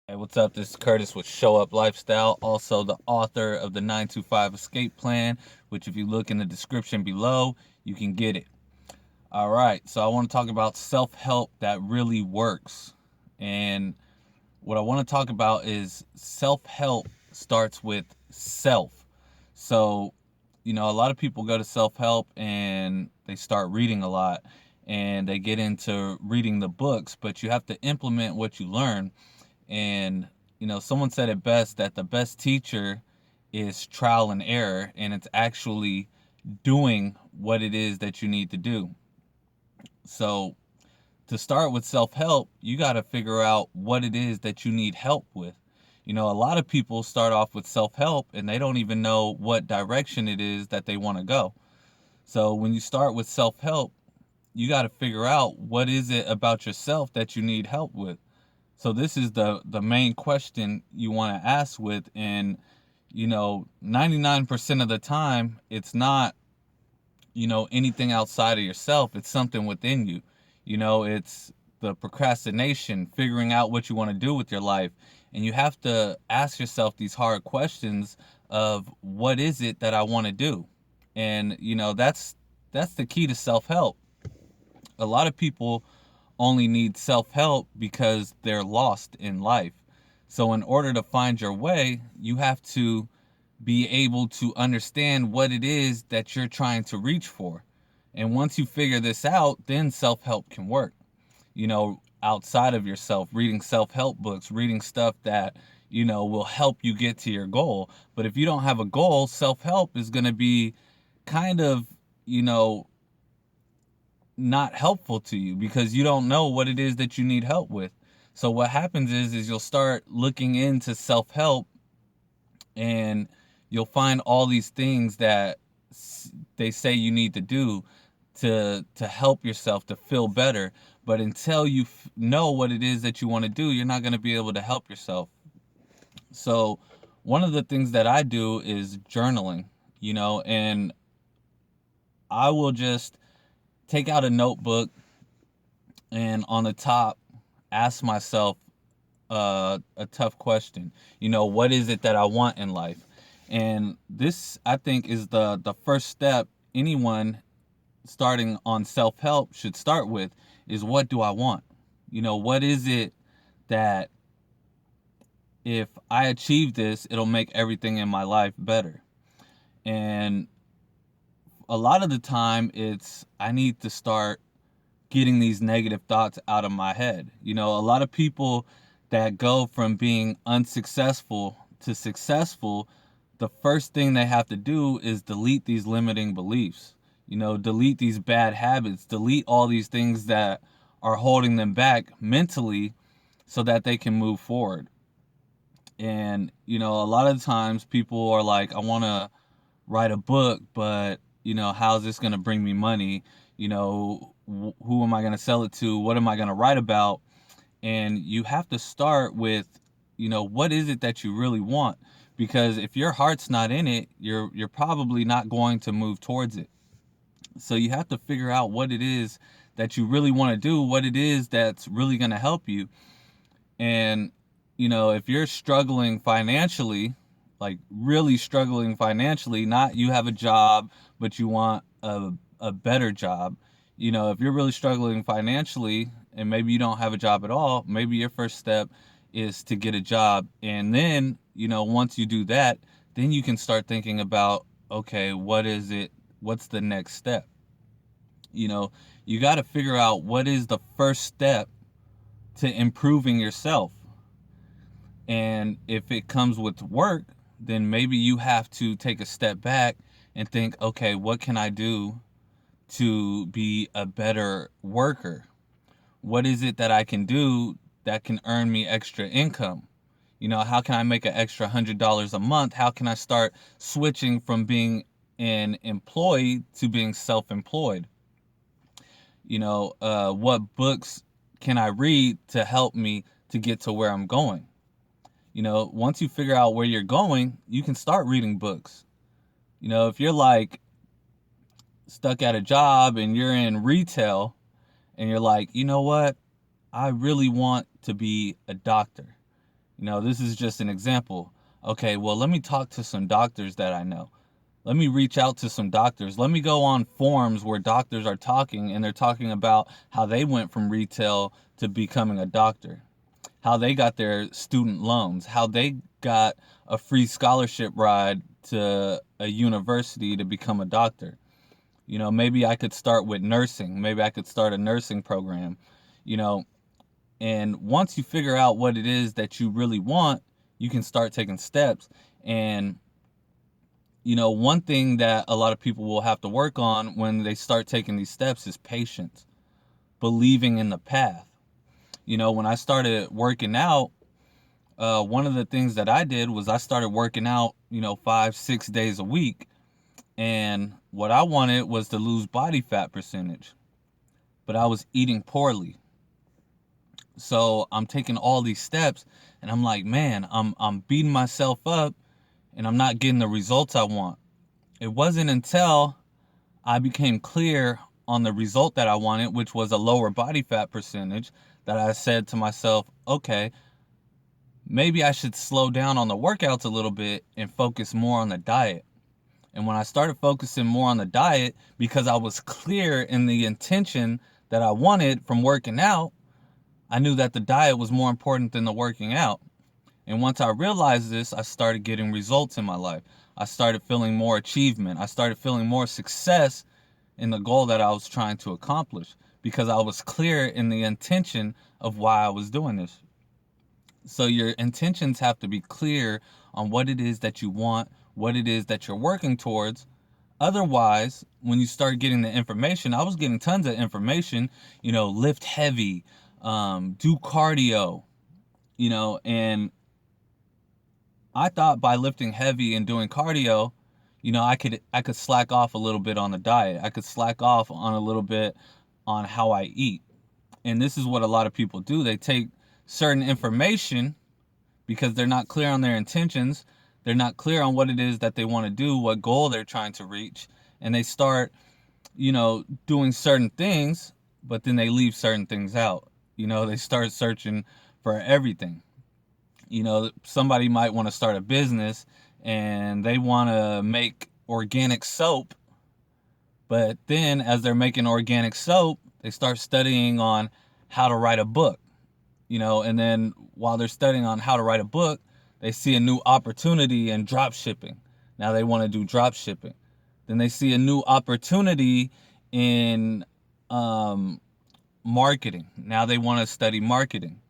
Hey, what's up? This is Curtis with Show Up Lifestyle, also the author of the 925 Escape Plan, which, if you look in the description below, you can get it. All right, so I want to talk about self help that really works. And what I want to talk about is self help starts with self. So, a lot of people go to self help and they start reading a lot and they get into reading the books, but you have to implement what you learn. And, someone said it best that the best teacher is trial and error, and it's actually doing what it is that you need to do. So, to start with self help, you got to figure out what it is that you need help with. A lot of people start off with self help and they don't even know what direction it is that they want to go. So, when you start with self help, you got to figure out what is it about yourself that you need help with. So this is the main question you want to ask with, and 99% of the time it's not anything outside of yourself. It's something within you. It's the procrastination, figuring out what you want to do with your life, and you have to ask yourself these hard questions of what is it that I want to do, and that's the key to self help. A lot of people only need self help because they're lost in life. So, in order to find your way, you have to be able to understand what it is that you're trying to reach for. And once you figure this out, then self help can work. Outside of yourself, reading self help books, reading stuff that, will help you get to your goal. But if you don't have a goal, self help is going to be kind of, you know, not helpful to you because you don't know what it is that you need help with. So what happens is you'll start looking into self-help and you'll find all these things that they say you need to do to help yourself to feel better, but until you know what it is that you want to do, you're not going to be able to help yourself. So one of the things that I do is journaling, and I will just take out a notebook and on the top ask myself a tough question. What is it that I want in life? And this, I think, is the first step anyone starting on self help should start with is what do I want? What is it that if I achieve this, it'll make everything in my life better? And a lot of the time, it's I need to start getting these negative thoughts out of my head. A lot of people that go from being unsuccessful to successful, the first thing they have to do is delete these limiting beliefs. Delete these bad habits, delete all these things that are holding them back mentally so that they can move forward. And, a lot of times people are like, I want to write a book, but how's this going to bring me money? Who am I going to sell it to? What am I going to write about? And you have to start with, what is it that you really want? Because if your heart's not in it, you're probably not going to move towards it. So you have to figure out what it is that you really want to do, what it is that's really going to help you. And if you're struggling financially, like really struggling financially, not you have a job, but you want a better job. If you're really struggling financially and maybe you don't have a job at all, maybe your first step is to get a job. And then, once you do that, then you can start thinking about, okay, what is it? What's the next step? You know, you got to figure out what is the first step to improving yourself. And if it comes with work, then maybe you have to take a step back and think, okay, what can I do to be a better worker? What is it that I can do that can earn me extra income? How can I make an extra $100 a month? How can I start switching from being an employee to being self-employed? What books can I read to help me to get to where I'm going? Once you figure out where you're going, you can start reading books. If you're like stuck at a job and you're in retail and you're like, you know what? I really want to be a doctor. This is just an example. Okay, well, let me talk to some doctors that I know. Let me reach out to some doctors. Let me go on forums where doctors are talking and they're talking about how they went from retail to becoming a doctor, how they got their student loans, how they got a free scholarship ride to a university to become a doctor. Maybe I could start with nursing. Maybe I could start a nursing program. You know, and once you figure out what it is that you really want, you can start taking steps. And one thing that a lot of people will have to work on when they start taking these steps is patience, believing in the path. When I started working out, one of the things that I did was I started working out, 5, 6 days a week. And what I wanted was to lose body fat percentage, but I was eating poorly. So I'm taking all these steps and I'm like, man, I'm beating myself up and I'm not getting the results I want. It wasn't until I became clear on the result that I wanted, which was a lower body fat percentage, that I said to myself, okay, maybe I should slow down on the workouts a little bit and focus more on the diet. And when I started focusing more on the diet, because I was clear in the intention that I wanted from working out, I knew that the diet was more important than the working out. And once I realized this, I started getting results in my life. I started feeling more achievement. I started feeling more success in the goal that I was trying to accomplish because I was clear in the intention of why I was doing this. So your intentions have to be clear on what it is that you want, what it is that you're working towards. Otherwise, when you start getting the information, I was getting tons of information, lift heavy, do cardio, and I thought by lifting heavy and doing cardio, I could slack off a little bit on the diet. I could slack off on a little bit on how I eat. And this is what a lot of people do. They take certain information because they're not clear on their intentions. They're not clear on what it is that they want to do, what goal they're trying to reach, and they start, doing certain things, but then they leave certain things out. They start searching for everything. Somebody might want to start a business and they want to make organic soap, but then as they're making organic soap, they start studying on how to write a book, and then while they're studying on how to write a book, they see a new opportunity in drop shipping. Now they want to do drop shipping. Then they see a new opportunity in marketing. Now they want to study marketing.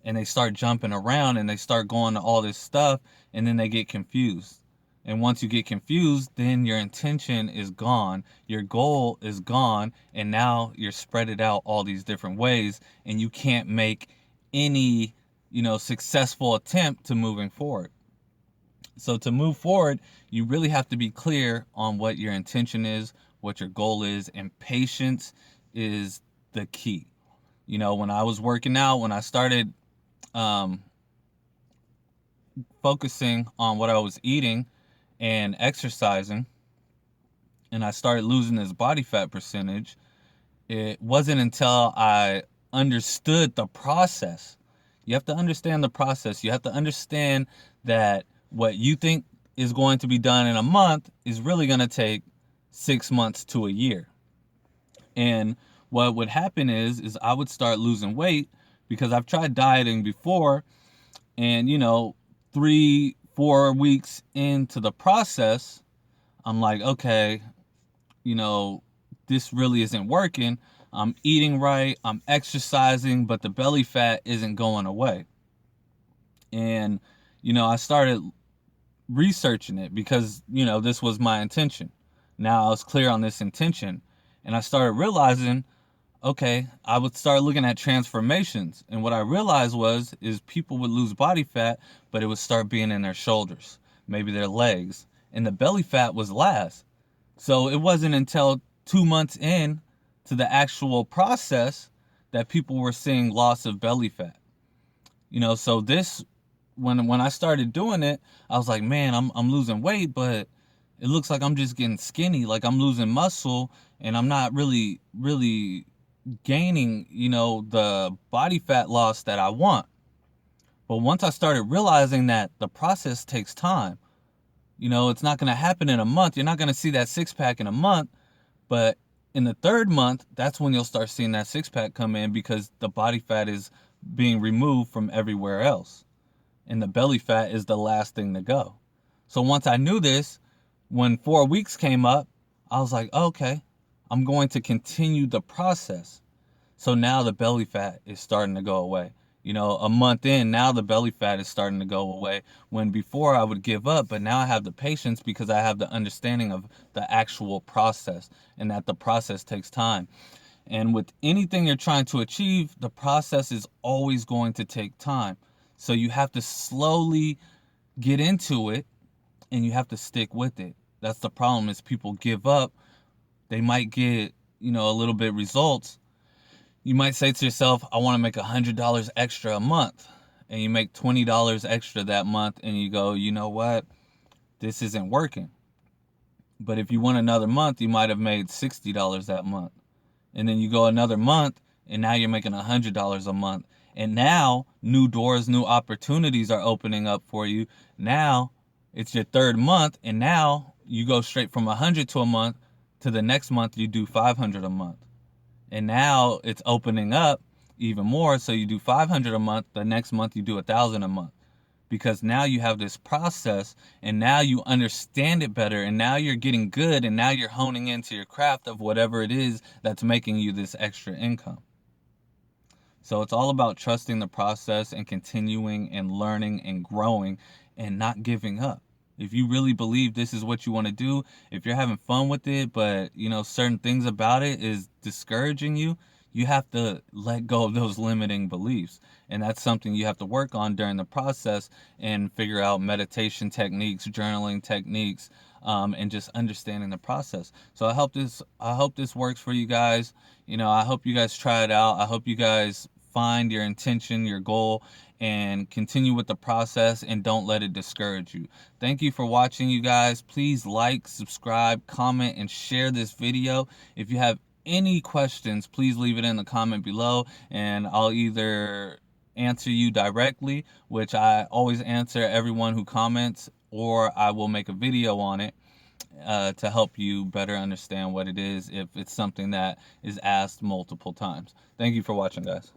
And they start jumping around and they start going to all this stuff and then they get confused. And once you get confused, then your intention is gone, your goal is gone, and now you're spread it out all these different ways and you can't make any, successful attempt to moving forward. So to move forward, you really have to be clear on what your intention is, what your goal is, and patience is the key. When I was working out, when I started um, focusing on what I was eating and exercising, and I started losing this body fat percentage, it wasn't until I understood the process. You have to understand the process. You have to understand that what you think is going to be done in a month is really going to take 6 months to a year. And what would happen is I would start losing weight because I've tried dieting before, and 3, 4 weeks into the process, I'm like, okay, you know, this really isn't working. I'm eating right, I'm exercising, but the belly fat isn't going away. And, I started researching it because, this was my intention. Now I was clear on this intention. And I started realizing, okay, I would start looking at transformations. And what I realized is people would lose body fat, but it would start being in their shoulders, maybe their legs. And the belly fat was last. So it wasn't until 2 months in to the actual process that people were seeing loss of belly fat. So this when I started doing it, I was like, man, I'm losing weight, but it looks like I'm just getting skinny, like I'm losing muscle and I'm not really gaining, the body fat loss that I want. But once I started realizing that the process takes time, it's not going to happen in a month. You're not going to see that six pack in a month, but in the third month, that's when you'll start seeing that six pack come in because the body fat is being removed from everywhere else. And the belly fat is the last thing to go. So once I knew this, when 4 weeks came up, I was like, okay, I'm going to continue the process. So now the belly fat is starting to go away. A month in, now the belly fat is starting to go away. When before I would give up, but now I have the patience because I have the understanding of the actual process and that the process takes time. And with anything you're trying to achieve, the process is always going to take time. So you have to slowly get into it and you have to stick with it. That's the problem is people give up. They might get, a little bit results. You might say to yourself, I want to make $100 extra a month. And you make $20 extra that month and you go, you know what? This isn't working. But if you went another month, you might have made $60 that month. And then you go another month and now you're making $100 a month. And now new doors, new opportunities are opening up for you. Now it's your third month and now you go straight from 100 to a month to the next month you do 500 a month. And now it's opening up even more. So you do 500 a month. The next month you do 1,000 a month. Because now you have this process and now you understand it better and now you're getting good and now you're honing into your craft of whatever it is that's making you this extra income. So it's all about trusting the process and continuing and learning and growing and not giving up. If you really believe this is what you want to do, if you're having fun with it, but certain things about it is discouraging you, you have to let go of those limiting beliefs. And that's something you have to work on during the process and figure out meditation techniques, journaling techniques, and just understanding the process. So I hope this works for you guys. I hope you guys try it out. I hope you guys find your intention, your goal, and continue with the process and don't let it discourage you. Thank you for watching, you guys. Please like, subscribe, comment, and share this video. If you have any questions, please leave it in the comment below and I'll either answer you directly, which I always answer everyone who comments, or I will make a video on it to help you better understand what it is if it's something that is asked multiple times. Thank you for watching, guys.